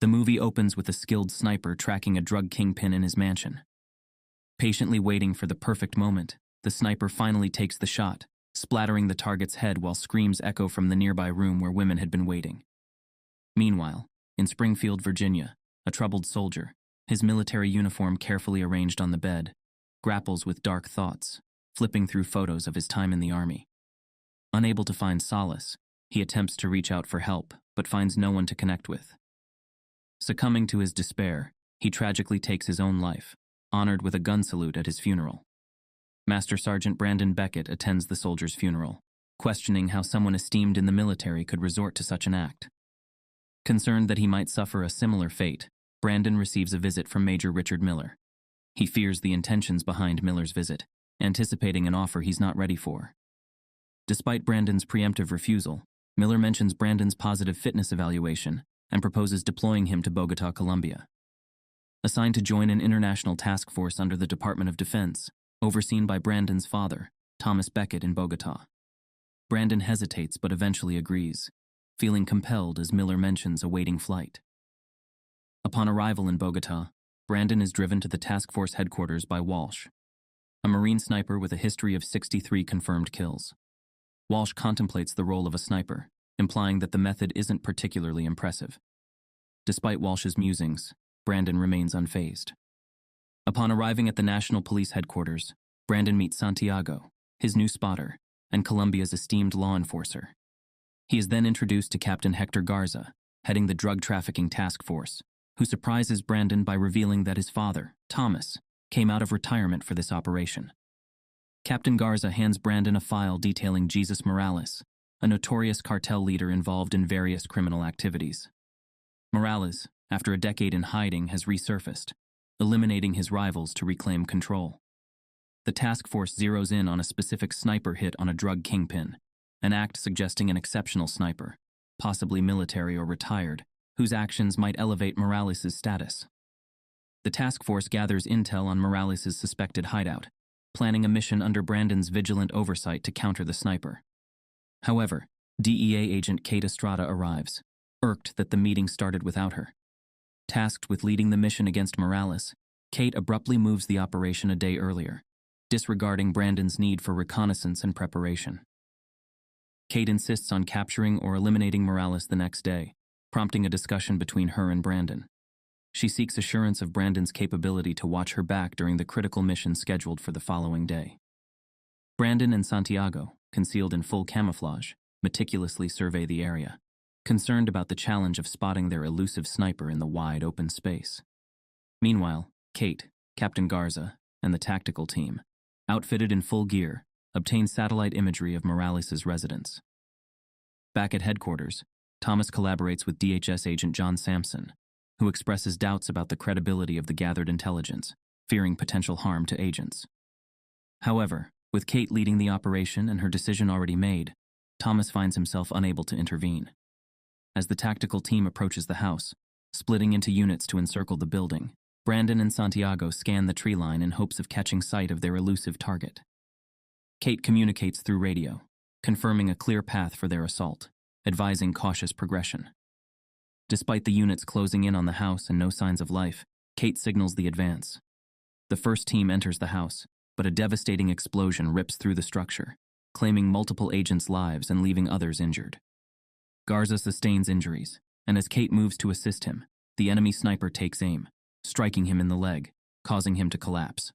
The movie opens with a skilled sniper tracking a drug kingpin in his mansion. Patiently waiting for the perfect moment, the sniper finally takes the shot, splattering the target's head while screams echo from the nearby room where women had been waiting. Meanwhile, in Springfield, Virginia, a troubled soldier, his military uniform carefully arranged on the bed, grapples with dark thoughts, flipping through photos of his time in the army. Unable to find solace, he attempts to reach out for help, but finds no one to connect with. Succumbing to his despair, he tragically takes his own life, honored with a gun salute at his funeral. Master Sergeant Brandon Beckett attends the soldier's funeral, questioning how someone esteemed in the military could resort to such an act. Concerned that he might suffer a similar fate, Brandon receives a visit from Major Richard Miller. He fears the intentions behind Miller's visit, anticipating an offer he's not ready for. Despite Brandon's preemptive refusal, Miller mentions Brandon's positive fitness evaluation and proposes deploying him to Bogota, Colombia. Assigned to join an international task force under the Department of Defense, overseen by Brandon's father, Thomas Beckett, in Bogota. Brandon hesitates but eventually agrees, feeling compelled as Miller mentions awaiting flight. Upon arrival in Bogota, Brandon is driven to the task force headquarters by Walsh, a Marine sniper with a history of 63 confirmed kills. Walsh contemplates the role of a sniper, implying that the method isn't particularly impressive. Despite Walsh's musings, Brandon remains unfazed. Upon arriving at the National Police headquarters, Brandon meets Santiago, his new spotter, and Colombia's esteemed law enforcer. He is then introduced to Captain Hector Garza, heading the drug trafficking task force, who surprises Brandon by revealing that his father, Thomas, came out of retirement for this operation. Captain Garza hands Brandon a file detailing Jesus Morales, a notorious cartel leader involved in various criminal activities. Morales, after a decade in hiding, has resurfaced, eliminating his rivals to reclaim control. The task force zeroes in on a specific sniper hit on a drug kingpin, an act suggesting an exceptional sniper, possibly military or retired, whose actions might elevate Morales' status. The task force gathers intel on Morales' suspected hideout, planning a mission under Brandon's vigilant oversight to counter the sniper. However, DEA agent Kate Estrada arrives, irked that the meeting started without her. Tasked with leading the mission against Morales, Kate abruptly moves the operation a day earlier, disregarding Brandon's need for reconnaissance and preparation. Kate insists on capturing or eliminating Morales the next day, prompting a discussion between her and Brandon. She seeks assurance of Brandon's capability to watch her back during the critical mission scheduled for the following day. Brandon and Santiago, concealed in full camouflage, meticulously survey the area, concerned about the challenge of spotting their elusive sniper in the wide open space. Meanwhile, Kate, Captain Garza, and the tactical team, outfitted in full gear, obtain satellite imagery of Morales' residence. Back at headquarters, Thomas collaborates with DHS agent John Sampson, who expresses doubts about the credibility of the gathered intelligence, fearing potential harm to agents. However, with Kate leading the operation and her decision already made, Thomas finds himself unable to intervene. As the tactical team approaches the house, splitting into units to encircle the building, Brandon and Santiago scan the tree line in hopes of catching sight of their elusive target. Kate communicates through radio, confirming a clear path for their assault, advising cautious progression. Despite the units closing in on the house and no signs of life, Kate signals the advance. The first team enters the house, but a devastating explosion rips through the structure, claiming multiple agents' lives and leaving others injured. Garza sustains injuries, and as Kate moves to assist him, the enemy sniper takes aim, striking him in the leg, causing him to collapse.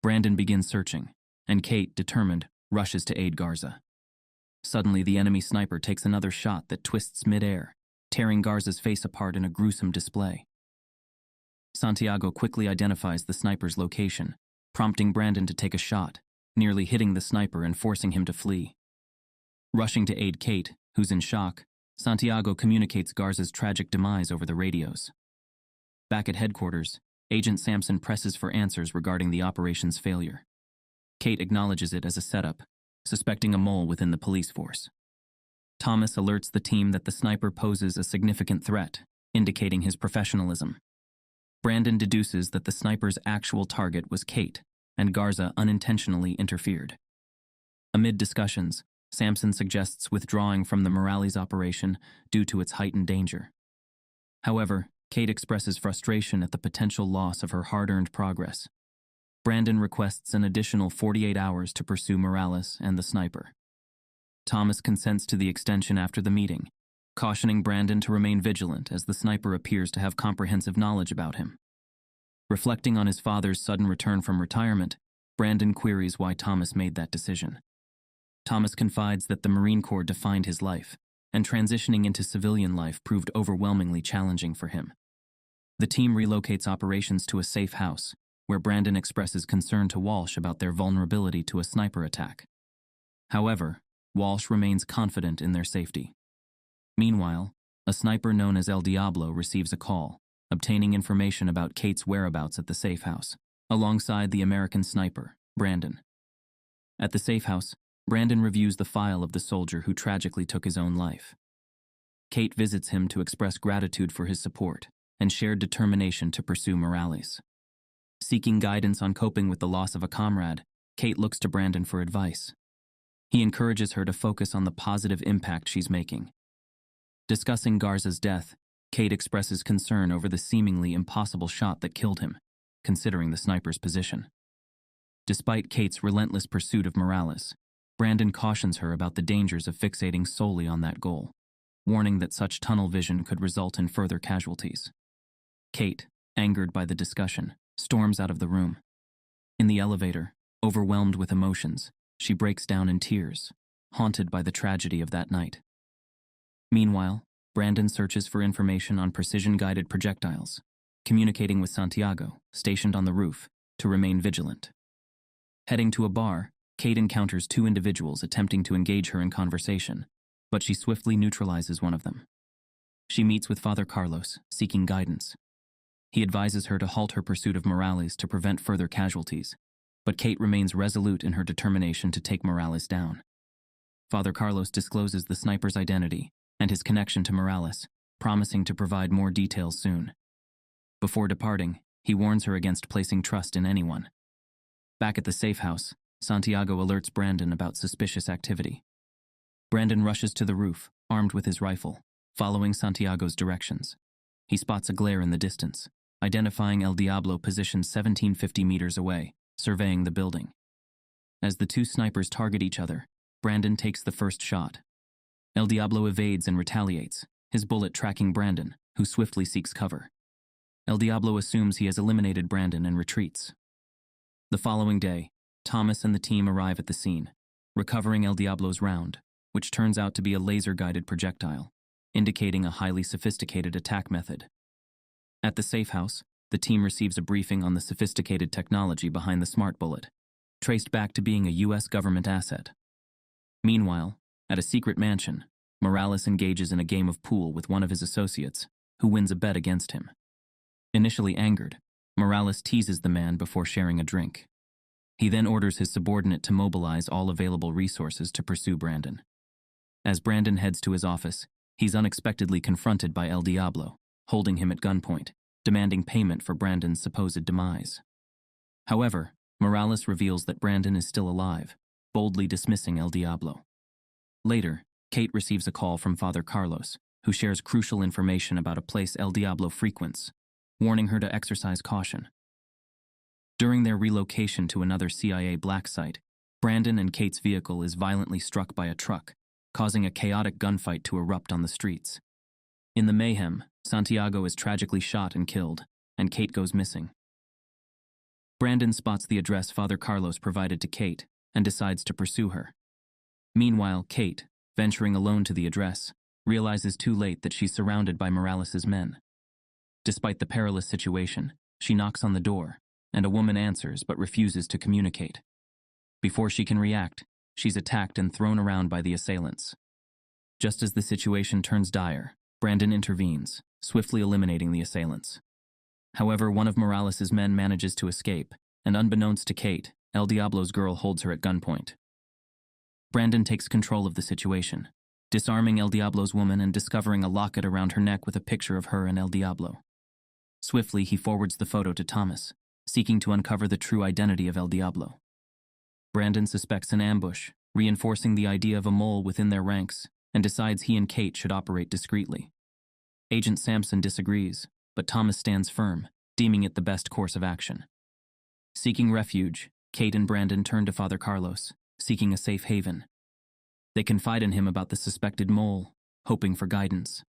Brandon begins searching, and Kate, determined, rushes to aid Garza. Suddenly, the enemy sniper takes another shot that twists mid-air, tearing Garza's face apart in a gruesome display. Santiago quickly identifies the sniper's location, prompting Brandon to take a shot, nearly hitting the sniper and forcing him to flee. Rushing to aid Kate, who's in shock, Santiago communicates Garza's tragic demise over the radios. Back at headquarters, Agent Sampson presses for answers regarding the operation's failure. Kate acknowledges it as a setup, suspecting a mole within the police force. Thomas alerts the team that the sniper poses a significant threat, indicating his professionalism. Brandon deduces that the sniper's actual target was Kate, and Garza unintentionally interfered. Amid discussions, Sampson suggests withdrawing from the Morales operation due to its heightened danger. However, Kate expresses frustration at the potential loss of her hard-earned progress. Brandon requests an additional 48 hours to pursue Morales and the sniper. Thomas consents to the extension after the meeting, cautioning Brandon to remain vigilant as the sniper appears to have comprehensive knowledge about him. Reflecting on his father's sudden return from retirement, Brandon queries why Thomas made that decision. Thomas confides that the Marine Corps defined his life, and transitioning into civilian life proved overwhelmingly challenging for him. The team relocates operations to a safe house, where Brandon expresses concern to Walsh about their vulnerability to a sniper attack. However, Walsh remains confident in their safety. Meanwhile, a sniper known as El Diablo receives a call, obtaining information about Kate's whereabouts at the safe house, alongside the American sniper, Brandon. At the safe house, Brandon reviews the file of the soldier who tragically took his own life. Kate visits him to express gratitude for his support and shared determination to pursue Morales. Seeking guidance on coping with the loss of a comrade, Kate looks to Brandon for advice. He encourages her to focus on the positive impact she's making. Discussing Garza's death, Kate expresses concern over the seemingly impossible shot that killed him, considering the sniper's position. Despite Kate's relentless pursuit of Morales, Brandon cautions her about the dangers of fixating solely on that goal, warning that such tunnel vision could result in further casualties. Kate, angered by the discussion, storms out of the room. In the elevator, overwhelmed with emotions, she breaks down in tears, haunted by the tragedy of that night. Meanwhile, Brandon searches for information on precision-guided projectiles, communicating with Santiago, stationed on the roof, to remain vigilant. Heading to a bar, Kate encounters two individuals attempting to engage her in conversation, but she swiftly neutralizes one of them. She meets with Father Carlos, seeking guidance. He advises her to halt her pursuit of Morales to prevent further casualties, but Kate remains resolute in her determination to take Morales down. Father Carlos discloses the sniper's identity and his connection to Morales, promising to provide more details soon. Before departing, he warns her against placing trust in anyone. Back at the safe house, Santiago alerts Brandon about suspicious activity. Brandon rushes to the roof, armed with his rifle, following Santiago's directions. He spots a glare in the distance, identifying El Diablo positioned 1750 meters away, surveying the building. As the two snipers target each other, Brandon takes the first shot. El Diablo evades and retaliates, his bullet tracking Brandon, who swiftly seeks cover. El Diablo assumes he has eliminated Brandon and retreats. The following day, Thomas and the team arrive at the scene, recovering El Diablo's round, which turns out to be a laser-guided projectile, indicating a highly sophisticated attack method. At the safe house, the team receives a briefing on the sophisticated technology behind the smart bullet, traced back to being a U.S. government asset. Meanwhile, at a secret mansion, Morales engages in a game of pool with one of his associates, who wins a bet against him. Initially angered, Morales teases the man before sharing a drink. He then orders his subordinate to mobilize all available resources to pursue Brandon. As Brandon heads to his office, he's unexpectedly confronted by El Diablo, holding him at gunpoint, demanding payment for Brandon's supposed demise. However, Morales reveals that Brandon is still alive, boldly dismissing El Diablo. Later, Kate receives a call from Father Carlos, who shares crucial information about a place El Diablo frequents, warning her to exercise caution. During their relocation to another CIA black site, Brandon and Kate's vehicle is violently struck by a truck, causing a chaotic gunfight to erupt on the streets. In the mayhem, Santiago is tragically shot and killed, and Kate goes missing. Brandon spots the address Father Carlos provided to Kate and decides to pursue her. Meanwhile, Kate, venturing alone to the address, realizes too late that she's surrounded by Morales' men. Despite the perilous situation, she knocks on the door, and a woman answers but refuses to communicate. Before she can react, she's attacked and thrown around by the assailants. Just as the situation turns dire, Brandon intervenes, swiftly eliminating the assailants. However, one of Morales' men manages to escape, and unbeknownst to Kate, El Diablo's girl holds her at gunpoint. Brandon takes control of the situation, disarming El Diablo's woman and discovering a locket around her neck with a picture of her and El Diablo. Swiftly, he forwards the photo to Thomas, seeking to uncover the true identity of El Diablo. Brandon suspects an ambush, reinforcing the idea of a mole within their ranks, and decides he and Kate should operate discreetly. Agent Sampson disagrees, but Thomas stands firm, deeming it the best course of action. Seeking refuge, Kate and Brandon turn to Father Carlos, seeking a safe haven. They confide in him about the suspected mole, hoping for guidance.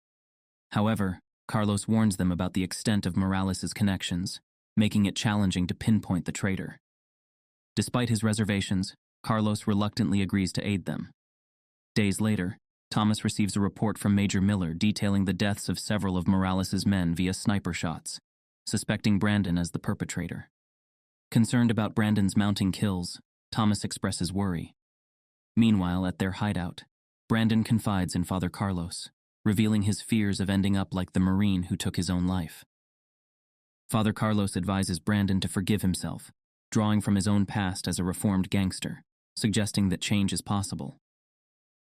However, Carlos warns them about the extent of Morales' connections, making it challenging to pinpoint the traitor. Despite his reservations, Carlos reluctantly agrees to aid them. Days later, Thomas receives a report from Major Miller detailing the deaths of several of Morales' men via sniper shots, suspecting Brandon as the perpetrator. Concerned about Brandon's mounting kills, Thomas expresses worry. Meanwhile, at their hideout, Brandon confides in Father Carlos, revealing his fears of ending up like the Marine who took his own life. Father Carlos advises Brandon to forgive himself, drawing from his own past as a reformed gangster, suggesting that change is possible.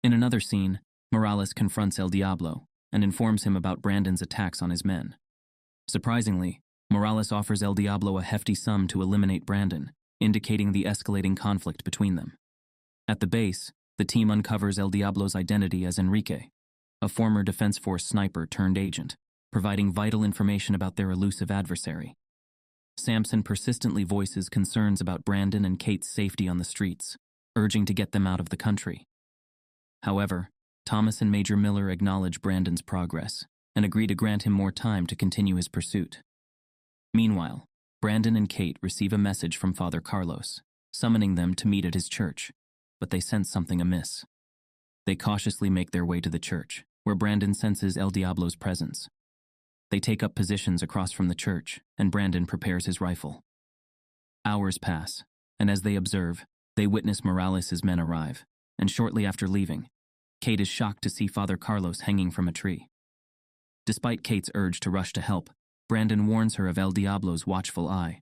In another scene, Morales confronts El Diablo and informs him about Brandon's attacks on his men. Surprisingly, Morales offers El Diablo a hefty sum to eliminate Brandon, indicating the escalating conflict between them. At the base, the team uncovers El Diablo's identity as Enrique, a former Defense Force sniper turned agent, providing vital information about their elusive adversary. Sampson persistently voices concerns about Brandon and Kate's safety on the streets, urging to get them out of the country. However, Thomas and Major Miller acknowledge Brandon's progress and agree to grant him more time to continue his pursuit. Meanwhile, Brandon and Kate receive a message from Father Carlos, summoning them to meet at his church, but they sense something amiss. They cautiously make their way to the church, where Brandon senses El Diablo's presence. They take up positions across from the church, and Brandon prepares his rifle. Hours pass, and as they observe, they witness Morales' men arrive, and shortly after leaving, Kate is shocked to see Father Carlos hanging from a tree. Despite Kate's urge to rush to help, Brandon warns her of El Diablo's watchful eye.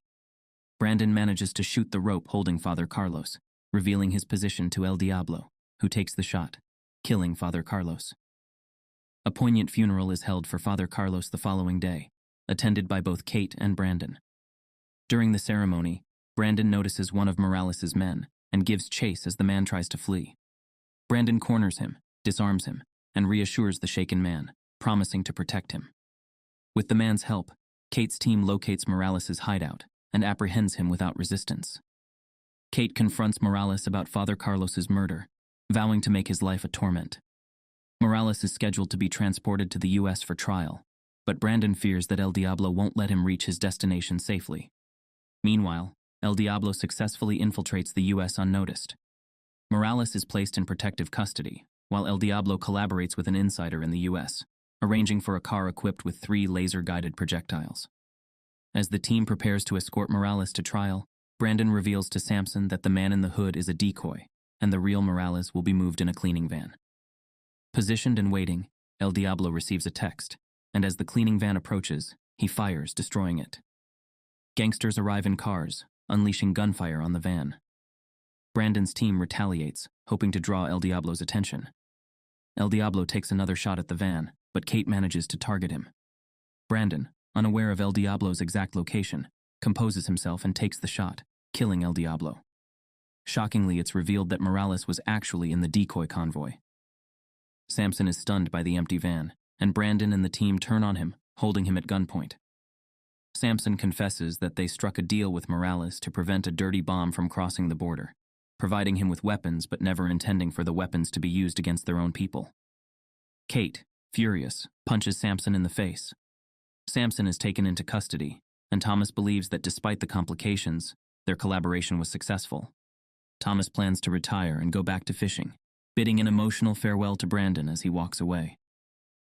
Brandon manages to shoot the rope holding Father Carlos, revealing his position to El Diablo, who takes the shot, killing Father Carlos. A poignant funeral is held for Father Carlos the following day, attended by both Kate and Brandon. During the ceremony, Brandon notices one of Morales' men and gives chase as the man tries to flee. Brandon corners him, disarms him, and reassures the shaken man, promising to protect him. With the man's help, Kate's team locates Morales' hideout and apprehends him without resistance. Kate confronts Morales about Father Carlos' murder, vowing to make his life a torment. Morales is scheduled to be transported to the U.S. for trial, but Brandon fears that El Diablo won't let him reach his destination safely. Meanwhile, El Diablo successfully infiltrates the U.S. unnoticed. Morales is placed in protective custody, while El Diablo collaborates with an insider in the U.S., arranging for a car equipped with 3 laser-guided projectiles. As the team prepares to escort Morales to trial, Brandon reveals to Sampson that the man in the hood is a decoy, and the real Morales will be moved in a cleaning van. Positioned and waiting, El Diablo receives a text, and as the cleaning van approaches, he fires, destroying it. Gangsters arrive in cars, unleashing gunfire on the van. Brandon's team retaliates, hoping to draw El Diablo's attention. El Diablo takes another shot at the van, but Kate manages to target him. Brandon, unaware of El Diablo's exact location, composes himself and takes the shot, killing El Diablo. Shockingly, it's revealed that Morales was actually in the decoy convoy. Sampson is stunned by the empty van, and Brandon and the team turn on him, holding him at gunpoint. Sampson confesses that they struck a deal with Morales to prevent a dirty bomb from crossing the border, providing him with weapons but never intending for the weapons to be used against their own people. Kate, furious, punches Sampson in the face. Sampson is taken into custody, and Thomas believes that despite the complications, their collaboration was successful. Thomas plans to retire and go back to fishing, bidding an emotional farewell to Brandon as he walks away.